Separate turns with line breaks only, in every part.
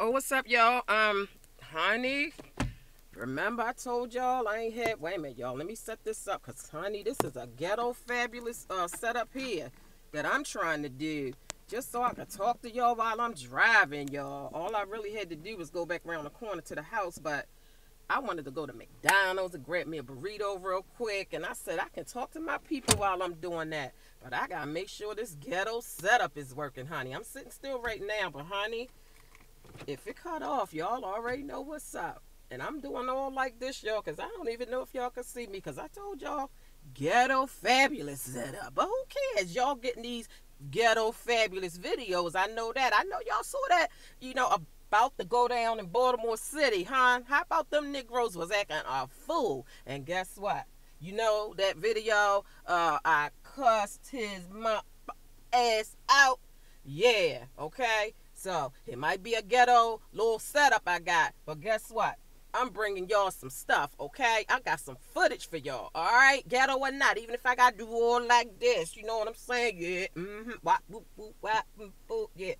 Oh, what's up, y'all? Honey, remember I told y'all I ain't had. Wait a minute, y'all. Let me set this up, cause honey, this is a ghetto fabulous setup here that I'm trying to do, just so I can talk to y'all while I'm driving, y'all. All I really had to do was go back around the corner to the house, but I wanted to go to McDonald's and grab me a burrito real quick, and I said I can talk to my people while I'm doing that. But I gotta make sure this ghetto setup is working, honey. I'm sitting still right now, but honey, if it cut off, y'all already know what's up. And I'm doing all like this, y'all, because I don't even know if y'all can see me, because I told y'all ghetto fabulous setup. But who cares? Y'all getting these ghetto fabulous videos. I know that. I know y'all saw that, about to go down in Baltimore City, huh? How about them Negroes was acting a fool? And guess what? You know that video, I cussed his ass out. Yeah, okay? So it might be a ghetto little setup I got, but guess what? I'm bringing y'all some stuff, okay? I got some footage for y'all, all right? Ghetto or not, even if I got to do all like this, you know what I'm saying? Yeah, wop, boop, boop, wop, boop, boop, yeah,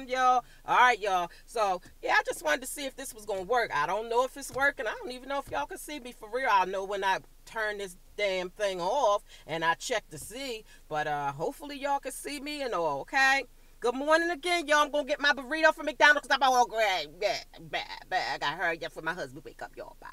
y'all. All right, y'all. So, yeah, I just wanted to see if this was going to work. I don't know if it's working. I don't even know if y'all can see me for real. I'll know when I turn this damn thing off and I check to see, but hopefully y'all can see me and all, okay? Good morning again, y'all. I'm going to get my burrito from McDonald's because I'm all great. I got to hurry up for my husband wake up, y'all. Bye.